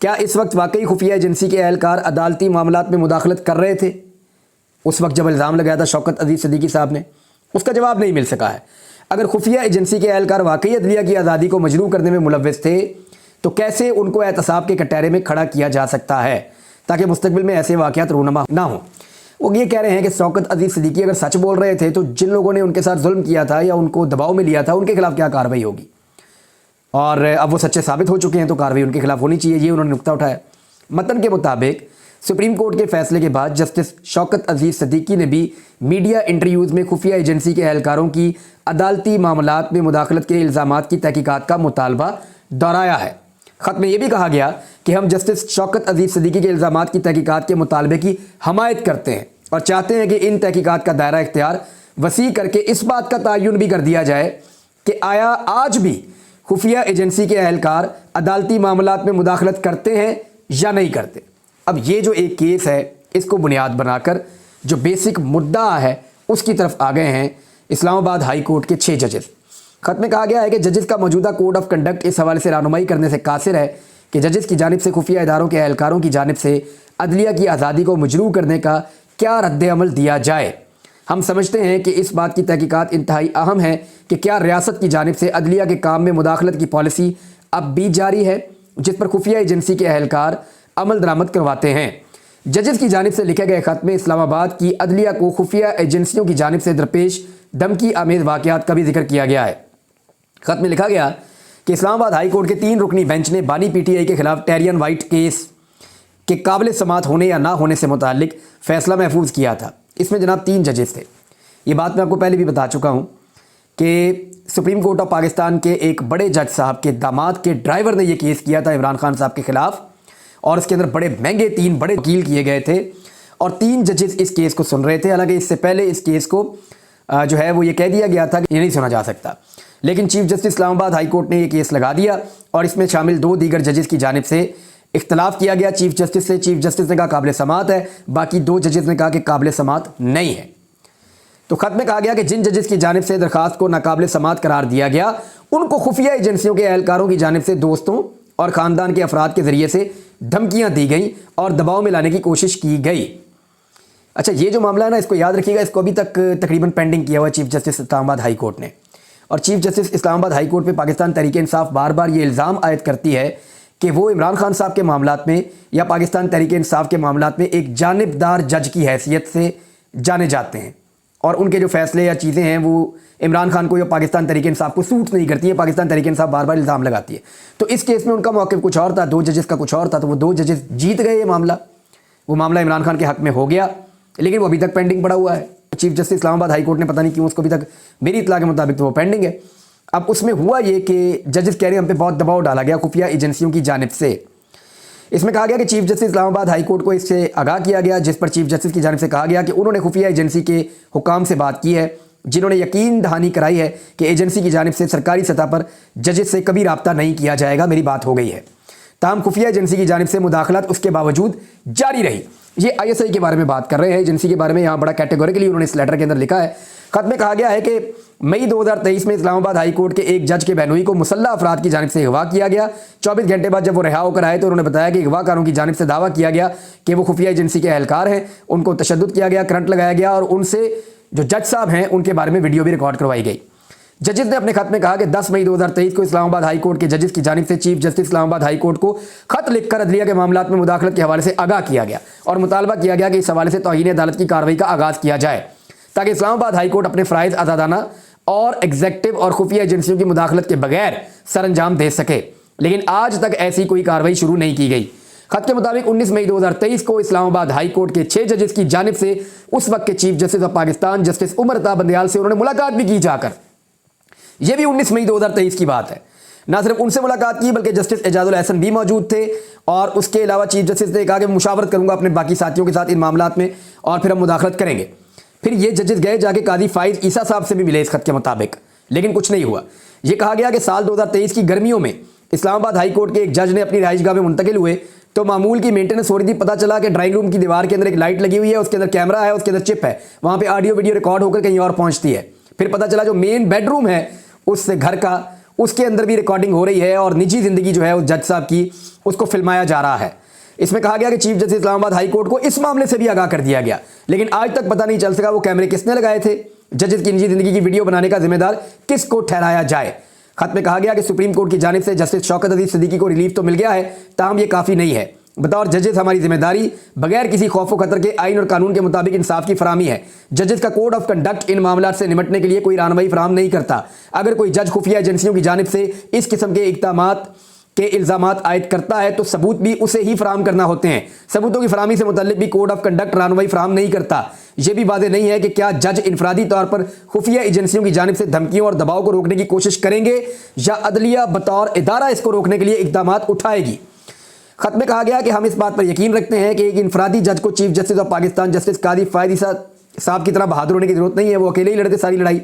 کیا اس وقت واقعی خفیہ ایجنسی کے اہلکار عدالتی معاملات میں مداخلت کر رہے تھے اس وقت جب الزام لگایا تھا شوکت عزیز صدیقی صاحب نے؟ اس کا جواب نہیں مل سکا ہے۔ اگر خفیہ ایجنسی کے اہلکار واقعی عدلیہ کی آزادی کو مجروح کرنے میں ملوث تھے تو کیسے ان کو احتساب کے کٹہرے میں کھڑا کیا جا سکتا ہے تاکہ مستقبل میں ایسے واقعات رونما نہ ہوں؟ وہ یہ کہہ رہے ہیں کہ شوکت عزیز صدیقی اگر سچ بول رہے تھے تو جن لوگوں نے ان کے ساتھ ظلم کیا تھا یا ان کو دباؤ میں لیا تھا ان کے خلاف کیا کارروائی ہوگی، اور اب وہ سچے ثابت ہو چکے ہیں تو کارروائی ان کے خلاف ہونی چاہیے، یہ انہوں نے نقطہ اٹھایا۔ متن کے مطابق سپریم کورٹ کے فیصلے کے بعد جسٹس شوکت عزیز صدیقی نے بھی میڈیا انٹرویوز میں خفیہ ایجنسی کے اہلکاروں کی عدالتی معاملات میں مداخلت کے الزامات کی تحقیقات کا مطالبہ دہرایا ہے۔ خط میں یہ بھی کہا گیا کہ ہم جسٹس شوکت عزیز صدیقی کے الزامات کی تحقیقات کے مطالبے کی حمایت کرتے ہیں اور چاہتے ہیں کہ ان تحقیقات کا دائرہ اختیار وسیع کر کے اس بات کا تعین بھی کر دیا جائے کہ آیا آج بھی خفیہ ایجنسی کے اہلکار عدالتی معاملات میں مداخلت کرتے ہیں یا نہیں کرتے۔ اب یہ جو ایک کیس ہے اس کو بنیاد بنا کر جو بیسک مدعا ہے اس کی طرف آ گئے ہیں اسلام آباد ہائی کورٹ کے 6 ججز۔ خط میں کہا گیا ہے کہ ججز کا موجودہ کوڈ آف کنڈکٹ اس حوالے سے رہنمائی کرنے سے قاصر ہے کہ ججز کی جانب سے خفیہ اداروں کے اہلکاروں کی جانب سے عدلیہ کی آزادی کو مجروح کرنے کا کیا رد عمل دیا جائے۔ ہم سمجھتے ہیں کہ اس بات کی تحقیقات انتہائی اہم ہے کہ کیا ریاست کی جانب سے عدلیہ کے کام میں مداخلت کی پالیسی اب بھی جاری ہے جس پر خفیہ ایجنسی کے اہلکار عمل درآمد کرواتے ہیں۔ ججز کی جانب سے لکھے گئے خط میں اسلام آباد کی عدلیہ کو خفیہ ایجنسیوں کی جانب سے درپیش دھمکی آمیز واقعات کا بھی ذکر کیا گیا ہے۔ خط میں لکھا گیا کہ اسلام آباد ہائی کورٹ کے 3 رکنی بینچ نے بانی پی ٹی آئی کے خلاف ٹیرین وائٹ کیس کے قابل سماعت ہونے یا نہ ہونے سے متعلق فیصلہ محفوظ کیا تھا۔ اس میں جناب 3 ججز تھے۔ یہ بات میں آپ کو پہلے بھی بتا چکا ہوں کہ سپریم کورٹ آف پاکستان کے ایک بڑے جج صاحب کے داماد کے ڈرائیور نے یہ کیس کیا تھا عمران خان صاحب کے خلاف، اور اس کے اندر بڑے مہنگے 3 بڑے وکیل کیے گئے تھے اور 3 ججز اس کیس کو سن رہے تھے۔ حالانکہ اس سے پہلے اس کیس کو جو ہے وہ یہ کہہ دیا گیا تھا کہ یہ نہیں سنا جا سکتا، لیکن چیف جسٹس اسلام آباد ہائی کورٹ نے یہ کیس لگا دیا اور اس میں شامل 2 دیگر ججز کی جانب سے اختلاف کیا گیا چیف جسٹس سے۔ چیف جسٹس نے کہا قابل سماعت ہے، باقی 2 ججز نے کہا کہ قابل سماعت نہیں ہے۔ تو خط میں کہا گیا کہ جن ججز کی جانب سے درخواست کو ناقابل سماعت قرار دیا گیا ان کو خفیہ ایجنسیوں کے اہلکاروں کی جانب سے دوستوں اور خاندان کے افراد کے ذریعے سے دھمکیاں دی گئیں اور دباؤ میں لانے کی کوشش کی گئی۔ اچھا، یہ جو معاملہ ہے نا اس کو یاد رکھیے گا، اس کو ابھی تک تقریباً پینڈنگ کیا ہوا ہے چیف جسٹس اسلام آباد ہائی کورٹ نے، اور چیف جسٹس اسلام آباد ہائی کورٹ پہ پاکستان تحریک انصاف بار بار یہ الزام عائد کرتی ہے کہ وہ عمران خان صاحب کے معاملات میں یا پاکستان تحریک انصاف کے معاملات میں ایک جانبدار جج کی حیثیت سے جانے جاتے ہیں، اور ان کے جو فیصلے یا چیزیں ہیں وہ عمران خان کو یا پاکستان تحریک انصاف کو سوٹ نہیں کرتی ہے۔ پاکستان تحریک انصاف بار بار الزام لگاتی ہے۔ تو اس کیس میں ان کا موقف کچھ اور تھا، 2 ججز کا کچھ اور تھا، تو وہ 2 ججز جیت گئے یہ معاملہ، وہ معاملہ عمران خان کے حق میں ہو گیا، لیکن وہ ابھی تک پینڈنگ پڑا ہوا ہے۔ چیف جسٹس اسلام آباد ہائی کورٹ نے پتہ نہیں کیوں اس کو ابھی تک، میری اطلاع کے مطابق تو وہ پینڈنگ ہے۔ اب اس میں ہوا یہ کہ ججز کہہ رہے ہیں ہم پہ بہت دباؤ ڈالا گیا خفیہ ایجنسیوں کی جانب سے۔ اس میں کہا گیا کہ چیف جسٹس اسلام آباد ہائی کورٹ کو اس سے آگاہ کیا گیا، جس پر چیف جسٹس کی جانب سے کہا گیا کہ انہوں نے خفیہ ایجنسی کے حکام سے بات کی ہے جنہوں نے یقین دہانی کرائی ہے کہ ایجنسی کی جانب سے سرکاری سطح پر ججز سے کبھی رابطہ نہیں کیا جائے گا، میری بات ہو گئی ہے۔ تاہم خفیہ ایجنسی کی جانب سے مداخلت اس کے باوجود جاری رہی۔ یہ آئی ایس آئی کے بارے میں بات کر رہے ہیں، ایجنسی کے بارے میں یہاں بڑا کیٹیگوریکلی انہوں نے اس لیٹر کے اندر لکھا ہے۔ خط میں کہا گیا ہے کہ مئی 2023 میں اسلام آباد ہائی کورٹ کے ایک جج کے بہنوئی کو مسلح افراد کی جانب سے اغوا کیا گیا۔ 24 گھنٹے بعد جب وہ رہا ہو کر آئے تو انہوں نے بتایا کہ اغوا کاروں کی جانب سے دعویٰ کیا گیا کہ وہ خفیہ ایجنسی کے اہلکار ہیں، ان کو تشدد کیا گیا، کرنٹ لگایا گیا، اور ان سے جو جج صاحب ہیں ان کے بارے میں ویڈیو بھی ریکارڈ کروائی گئی۔ ججز نے اپنے خط میں کہا کہ 10 مئی 2023 کو اسلام آباد ہائی کورٹ کے ججز کی جانب سے چیف جسٹس اسلام آباد ہائی کورٹ کو خط لکھ کر عدلیہ کے معاملات میں مداخلت کے حوالے سے آگاہ کیا گیا اور مطالبہ کیا گیا کہ اس حوالے سے توہین عدالت کی کارروائی کا آغاز کیا جائے تاکہ اسلام آباد ہائی کورٹ اپنے فرائض آزادانہ اور ایگزیکٹو اور خفیہ ایجنسیوں کی مداخلت کے بغیر سر انجام دے سکے، لیکن آج تک ایسی کوئی کارروائی شروع نہیں کی گئی۔ خط کے مطابق 19 مئی 2023 کو اسلام آباد ہائی کورٹ کے 6 ججز کی جانب سے اس وقت کے chief justice of Pakistan justice Umar Ata Bandial سے انہوں نے ملاقات بھی کی جا کر، یہ بھی 19 مئی 2023 کی بات ہے۔ نہ صرف ان سے ملاقات کی بلکہ جسٹس اعجاز الحسن بھی موجود تھے، اور اس کے علاوہ چیف جسٹس نے کہا کہ مشاورت کروں گا اپنے باقی ساتھیوں کے ساتھ ان معاملات میں اور پھر ہم مداخلت کریں گے۔ پھر یہ ججز گئے جا کے قاضی فائز عیسیٰ صاحب سے بھی ملے اس خط کے مطابق، لیکن کچھ نہیں ہوا۔ یہ کہا گیا کہ سال 2023 کی گرمیوں میں اسلام آباد ہائی کورٹ کے ایک جج نے اپنی رہائش گاہ میں منتقل ہوئے تو معمول کی مینٹیننس ہو رہی تھی، پتہ چلا کہ ڈرائنگ روم کی دیوار کے اندر ایک لائٹ لگی ہوئی ہے، اس کے اندر کیمرہ ہے، اس کے اندر چپ ہے، وہاں پہ آڈیو ویڈیو ریکارڈ ہو کر کہیں اور پہنچتی ہے۔ پھر پتہ چلا جو مین بیڈ روم ہے اس سے گھر کا، اس کے اندر بھی ریکارڈنگ ہو رہی ہے اور نجی زندگی جو ہے اس جج صاحب کی اس کو فلمایا جا رہا ہے۔ اس میں کہا گیا کہ چیف جسٹس اسلام آباد ہائی کورٹ کو اس معاملے سے بھی آگاہ کر دیا گیا، لیکن آج تک پتہ نہیں چل سکا وہ کیمرے کس نے لگائے تھے، ججز کی نجی زندگی کی ویڈیو بنانے کا ذمہ دار کس کو ٹھہرایا جائے۔ خط میں کہا گیا کہ سپریم کورٹ کی جانب سے جسٹس شوکت عزیز صدیقی کو ریلیف تو مل گیا ہے، تاہم یہ کافی نہیں ہے۔ بطور ججز ہماری ذمہ داری بغیر کسی خوف و خطر کے آئین اور قانون کے مطابق انصاف کی فراہمی ہے۔ ججز کا کوڈ آف کنڈکٹ ان معاملات سے نمٹنے کے لیے کوئی رہنمائی فراہم نہیں کرتا۔ اگر کوئی جج خفیہ ایجنسیوں کی جانب سے اس قسم کے اقدامات کے الزامات عائد کرتا ہے تو ثبوت بھی اسے ہی فراہم کرنا ہوتے ہیں۔ ثبوتوں کی فراہمی سے متعلق بھی کوڈ آف کنڈکٹ رہنمائی فراہم نہیں کرتا۔ یہ بھی واضح نہیں ہے کہ کیا جج انفرادی طور پر خفیہ ایجنسیوں کی جانب سے دھمکیوں اور دباؤ کو روکنے کی کوشش کریں گے یا عدلیہ بطور ادارہ اس کو روکنے کے لیے اقدامات اٹھائے گی۔ خط میں کہا گیا کہ ہم اس بات پر یقین رکھتے ہیں کہ ایک انفرادی جج کو chief justice of Pakistan justice قاضی فائد عیسیٰ صاحب کی طرح بہادر ہونے کی ضرورت نہیں ہے، وہ اکیلے ہی لڑتے ساری لڑائی۔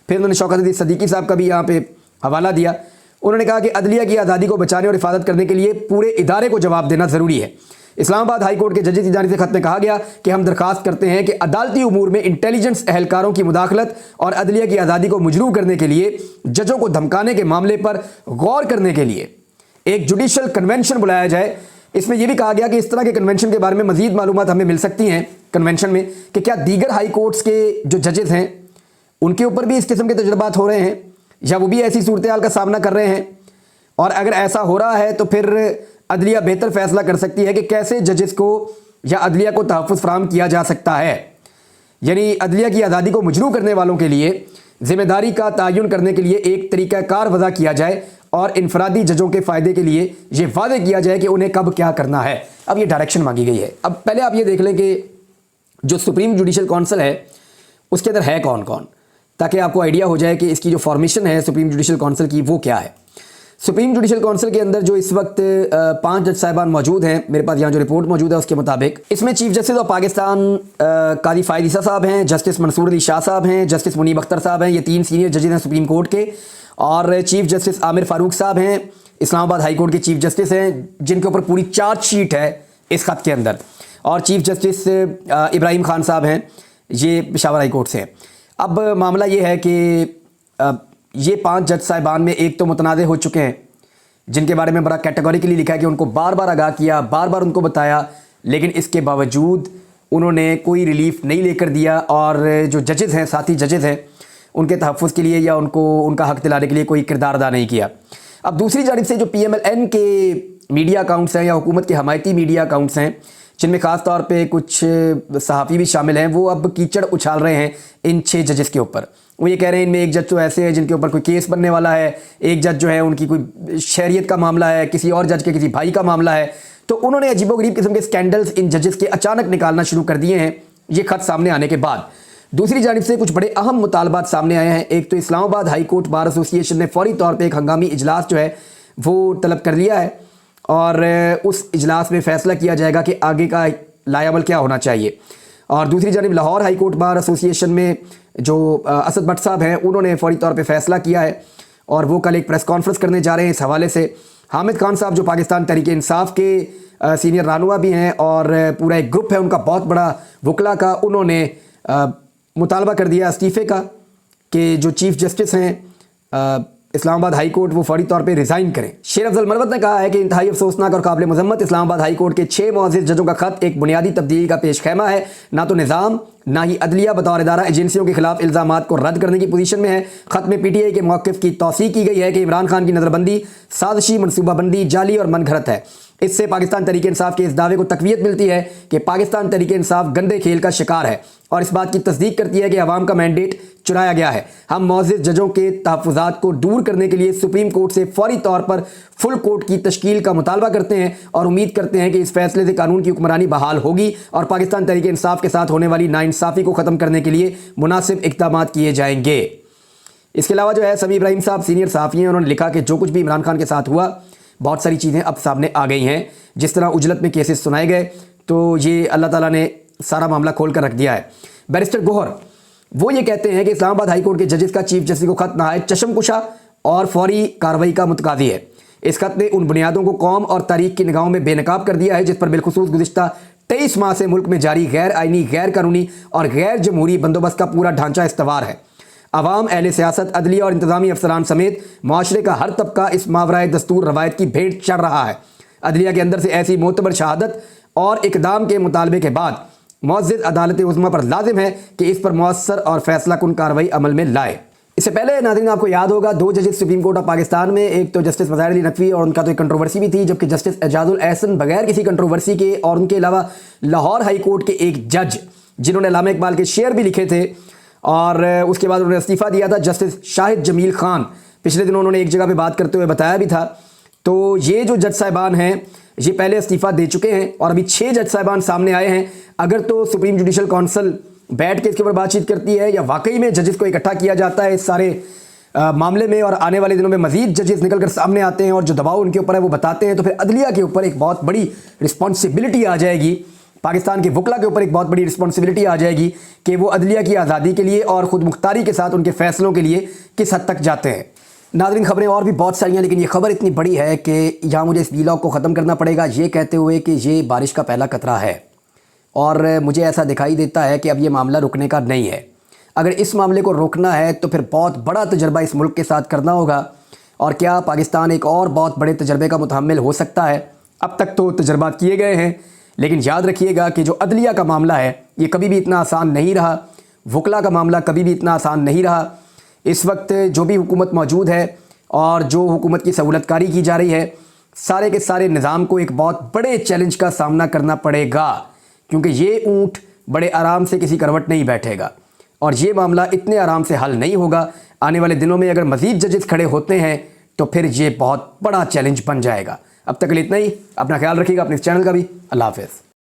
پھر انہوں نے شوکت عزیز صدیقی صاحب کا بھی یہاں پہ حوالہ دیا۔ انہوں نے کہا کہ عدلیہ کی آزادی کو بچانے اور حفاظت کرنے کے لیے پورے ادارے کو جواب دینا ضروری ہے۔ اسلام آباد ہائی کورٹ کے ججز کی جانب سے خط میں کہا گیا کہ ہم درخواست کرتے ہیں کہ عدالتی امور میں انٹیلیجنس اہلکاروں کی مداخلت اور عدلیہ کی آزادی کو مجروح کرنے کے لیے ججوں کو دھمکانے کے معاملے پر غور کرنے کے لیے ایک جوڈیشل کنونشن بلایا جائے۔ اس میں یہ بھی کہا گیا کہ اس طرح کے کنونشن کے بارے میں مزید معلومات ہمیں مل سکتی ہیں کنونشن میں کہ کیا دیگر ہائی کورٹس کے جو ججز ہیں ان کے اوپر بھی اس قسم کے تجربات ہو رہے ہیں یا وہ بھی ایسی صورتحال کا سامنا کر رہے ہیں، اور اگر ایسا ہو رہا ہے تو پھر عدلیہ بہتر فیصلہ کر سکتی ہے کہ کیسے ججز کو یا عدلیہ کو تحفظ فراہم کیا جا سکتا ہے۔ یعنی عدلیہ کی آزادی کو مجروح کرنے والوں کے لیے ذمہ داری کا تعین کرنے کے لیے ایک طریقہ کار وضع کیا جائے اور انفرادی ججوں کے فائدے کے لیے یہ واضح کیا جائے کہ انہیں کب کیا کرنا ہے۔ اب یہ ڈائریکشن مانگی گئی ہے۔ اب پہلے آپ یہ دیکھ لیں کہ جو سپریم جوڈیشل کونسل ہے اس کے اندر ہے کون کون، تاکہ آپ کو آئیڈیا ہو جائے کہ اس کی جو فارمیشن ہے سپریم جوڈیشل کونسل کی وہ کیا ہے۔ سپریم جوڈیشل کونسل کے اندر جو اس وقت 5 جج صاحبان موجود ہیں، میرے پاس یہاں جو رپورٹ موجود ہے اس کے مطابق اس میں چیف جسٹس آف پاکستان قاضی فائد عیسیٰ صاحب ہیں، جسٹس منصور علی شاہ صاحب ہیں، جسٹس منیب اختر صاحب ہیں، یہ 3 سینئر ججز ہیں سپریم کورٹ کے، اور چیف جسٹس عامر فاروق صاحب ہیں، اسلام آباد ہائی کورٹ کے چیف جسٹس ہیں جن کے اوپر پوری چارج شیٹ ہے اس خط کے اندر، اور چیف جسٹس ابراہیم خان صاحب ہیں، یہ پشاور ہائی کورٹ سے ہیں۔ اب معاملہ یہ ہے کہ یہ 5 جج صاحبان میں ایک تو متنازع ہو چکے ہیں جن کے بارے میں بڑا کیٹیگوریکلی لکھا ہے کہ ان کو بار بار آگاہ کیا، بار بار ان کو بتایا، لیکن اس کے باوجود انہوں نے کوئی ریلیف نہیں لے کر دیا، اور جو ججز ہیں ساتھی ججز ہیں ان کے تحفظ کے لیے یا ان کو ان کا حق دلانے کے لیے کوئی کردار ادا نہیں کیا۔ اب دوسری جانب سے جو پی ایم ایل این کے میڈیا اکاؤنٹس ہیں یا حکومت کے حمایتی میڈیا اکاؤنٹس ہیں جن میں خاص طور پہ کچھ صحافی بھی شامل ہیں، وہ اب کیچڑ اچھال رہے ہیں ان 6 ججز کے اوپر۔ وہ یہ کہہ رہے ہیں ان میں ایک جج تو ایسے ہیں جن کے اوپر کوئی کیس بننے والا ہے، ایک جج جو ہے ان کی کوئی شہریت کا معاملہ ہے، کسی اور جج کے کسی بھائی کا معاملہ ہے۔ تو انہوں نے عجیب و غریب قسم کے سکینڈلز ان ججز کے اچانک نکالنا شروع کر دیے ہیں یہ خط سامنے آنے کے بعد۔ دوسری جانب سے کچھ بڑے اہم مطالبات سامنے آئے ہیں۔ ایک تو اسلام آباد ہائی کورٹ بار ایسوسی ایشن نے فوری طور پہ ایک ہنگامی اجلاس جو ہے وہ طلب کر لیا ہے، اور اس اجلاس میں فیصلہ کیا جائے گا کہ آگے کا لائحہ عمل کیا ہونا چاہیے۔ اور دوسری جانب لاہور ہائی کورٹ بار ایسوسی ایشن میں جو اسد بٹ صاحب ہیں انہوں نے فوری طور پہ فیصلہ کیا ہے، اور وہ کل ایک پریس کانفرنس کرنے جا رہے ہیں اس حوالے سے۔ حامد خان صاحب جو پاکستان تحریک انصاف کے سینئر رہنما بھی ہیں اور پورا ایک گروپ ہے ان کا بہت بڑا وکلا کا، انہوں نے مطالبہ کر دیا استعفے کا کہ جو چیف جسٹس ہیں اسلام آباد ہائی کورٹ وہ فوری طور پہ ریزائن کریں۔ شیر افضل مروت نے کہا ہے کہ انتہائی افسوسناک اور قابل مذمت اسلام آباد ہائی کورٹ کے 6 معزز ججوں کا خط ایک بنیادی تبدیلی کا پیش خیمہ ہے، نہ تو نظام نہ ہی عدلیہ بطور ادارہ ایجنسیوں کے خلاف الزامات کو رد کرنے کی پوزیشن میں ہے۔ خط میں پی ٹی آئی کے موقف کی توثیق کی گئی ہے کہ عمران خان کی نظر بندی سازشی، منصوبہ بندی، جعلی اور من گھڑت ہے۔ اس سے پاکستان تحریک انصاف کے اس دعوے کو تقویت ملتی ہے کہ پاکستان تحریک انصاف گندے کھیل کا شکار ہے، اور اس بات کی تصدیق کرتی ہے کہ عوام کا مینڈیٹ چرایا گیا ہے۔ ہم معزز ججوں کے تحفظات کو دور کرنے کے لیے سپریم کورٹ سے فوری طور پر فل کورٹ کی تشکیل کا مطالبہ کرتے ہیں اور امید کرتے ہیں کہ اس فیصلے سے قانون کی حکمرانی بحال ہوگی اور پاکستان تحریک انصاف کے ساتھ ہونے والی ناانصافی کو ختم کرنے کے لیے مناسب اقدامات کیے جائیں گے۔ اس کے علاوہ جو ہے سمیع ابراہیم صاحب سینئر صحافی ہیں، انہوں نے لکھا کہ جو کچھ بھی عمران خان کے ساتھ ہوا بہت ساری چیزیں اب سامنے آ گئی ہیں، جس طرح اجلت میں کیسز سنائے گئے تو یہ اللہ تعالیٰ نے سارا معاملہ کھول کر رکھ دیا ہے۔ بیرسٹر گوہر وہ یہ کہتے ہیں کہ اسلام آباد ہائی کورٹ کے ججز کا چیف جسٹس کو خط نہایت چشم کشا اور فوری کارروائی کا متقاضی ہے۔ اس خط نے ان بنیادوں کو قوم اور تاریخ کی نگاہوں میں بے نقاب کر دیا ہے جس پر بالخصوص گزشتہ 23 ماہ سے ملک میں جاری غیر آئینی، غیر قانونی اور غیر جمہوری بندوبست کا پورا ڈھانچہ استوار ہے۔ عوام، اہل سیاست، عدلیہ اور انتظامی افسران سمیت معاشرے کا ہر طبقہ اس ماورائے دستور روایت کی بھیٹ چڑھ رہا ہے۔ عدلیہ کے اندر سے ایسی معتبر شہادت اور اقدام کے مطالبے کے بعد معزز عدالت عظمیٰ پر لازم ہے کہ اس پر مؤثر اور فیصلہ کن کارروائی عمل میں لائے۔ اس سے پہلے ناظرین آپ کو یاد ہوگا 2 ججز سپریم کورٹ آف پاکستان میں، ایک تو جسٹس مظاہر علی نقوی اور ان کا تو ایک کنٹروورسی بھی تھی، جبکہ جسٹس اعجاز الاحسن بغیر کسی کنٹروورسی کے، اور ان کے علاوہ لاہور ہائی کورٹ کے ایک جج جنہوں نے علامہ اقبال کے شعر بھی لکھے تھے اور اس کے بعد انہوں نے استعفیٰ دیا تھا، جسٹس شاہد جمیل خان، پچھلے دنوں انہوں نے ایک جگہ پہ بات کرتے ہوئے بتایا بھی تھا۔ تو یہ جو جج صاحبان ہیں یہ پہلے استعفیٰ دے چکے ہیں اور ابھی 6 جج صاحبان سامنے آئے ہیں۔ اگر تو سپریم جوڈیشل کونسل بیٹھ کے اس کے اوپر بات چیت کرتی ہے یا واقعی میں ججز کو اکٹھا کیا جاتا ہے اس سارے معاملے میں، اور آنے والے دنوں میں مزید ججز نکل کر سامنے آتے ہیں اور جو دباؤ ان کے اوپر ہے وہ بتاتے ہیں، تو پھر عدلیہ کے اوپر ایک بہت بڑی رسپانسبلٹی آ جائے گی، پاکستان کے وکلا کے اوپر ایک بہت بڑی رسپانسبلٹی آ جائے گی کہ وہ عدلیہ کی آزادی کے لیے اور خود مختاری کے ساتھ ان کے فیصلوں کے لیے کس حد تک جاتے ہیں۔ ناظرین خبریں اور بھی بہت ساری ہیں، لیکن یہ خبر اتنی بڑی ہے کہ یہاں مجھے اس ویلاگ کو ختم کرنا پڑے گا یہ کہتے ہوئے کہ یہ بارش کا پہلا قطرہ ہے، اور مجھے ایسا دکھائی دیتا ہے کہ اب یہ معاملہ رکنے کا نہیں ہے۔ اگر اس معاملے کو روکنا ہے تو پھر بہت بڑا تجربہ اس ملک کے ساتھ کرنا ہوگا، اور کیا پاکستان ایک اور بہت بڑے تجربے کا متحمل ہو سکتا ہے؟ اب تک تو تجربات کیے گئے ہیں، لیکن یاد رکھیے گا کہ جو عدلیہ کا معاملہ ہے یہ کبھی بھی اتنا آسان نہیں رہا، وکلا کا معاملہ کبھی بھی اتنا آسان نہیں رہا۔ اس وقت جو بھی حکومت موجود ہے اور جو حکومت کی سہولت کاری کی جا رہی ہے، سارے کے سارے نظام کو ایک بہت بڑے چیلنج کا سامنا کرنا پڑے گا، کیونکہ یہ اونٹ بڑے آرام سے کسی کروٹ نہیں بیٹھے گا، اور یہ معاملہ اتنے آرام سے حل نہیں ہوگا۔ آنے والے دنوں میں اگر مزید ججز کھڑے ہوتے ہیں تو پھر یہ بہت بڑا چیلنج بن جائے گا۔ اب تک کے لیے اتنا ہی، اپنا خیال رکھیے گا، اپنے اس چینل کا بھی۔ اللہ حافظ۔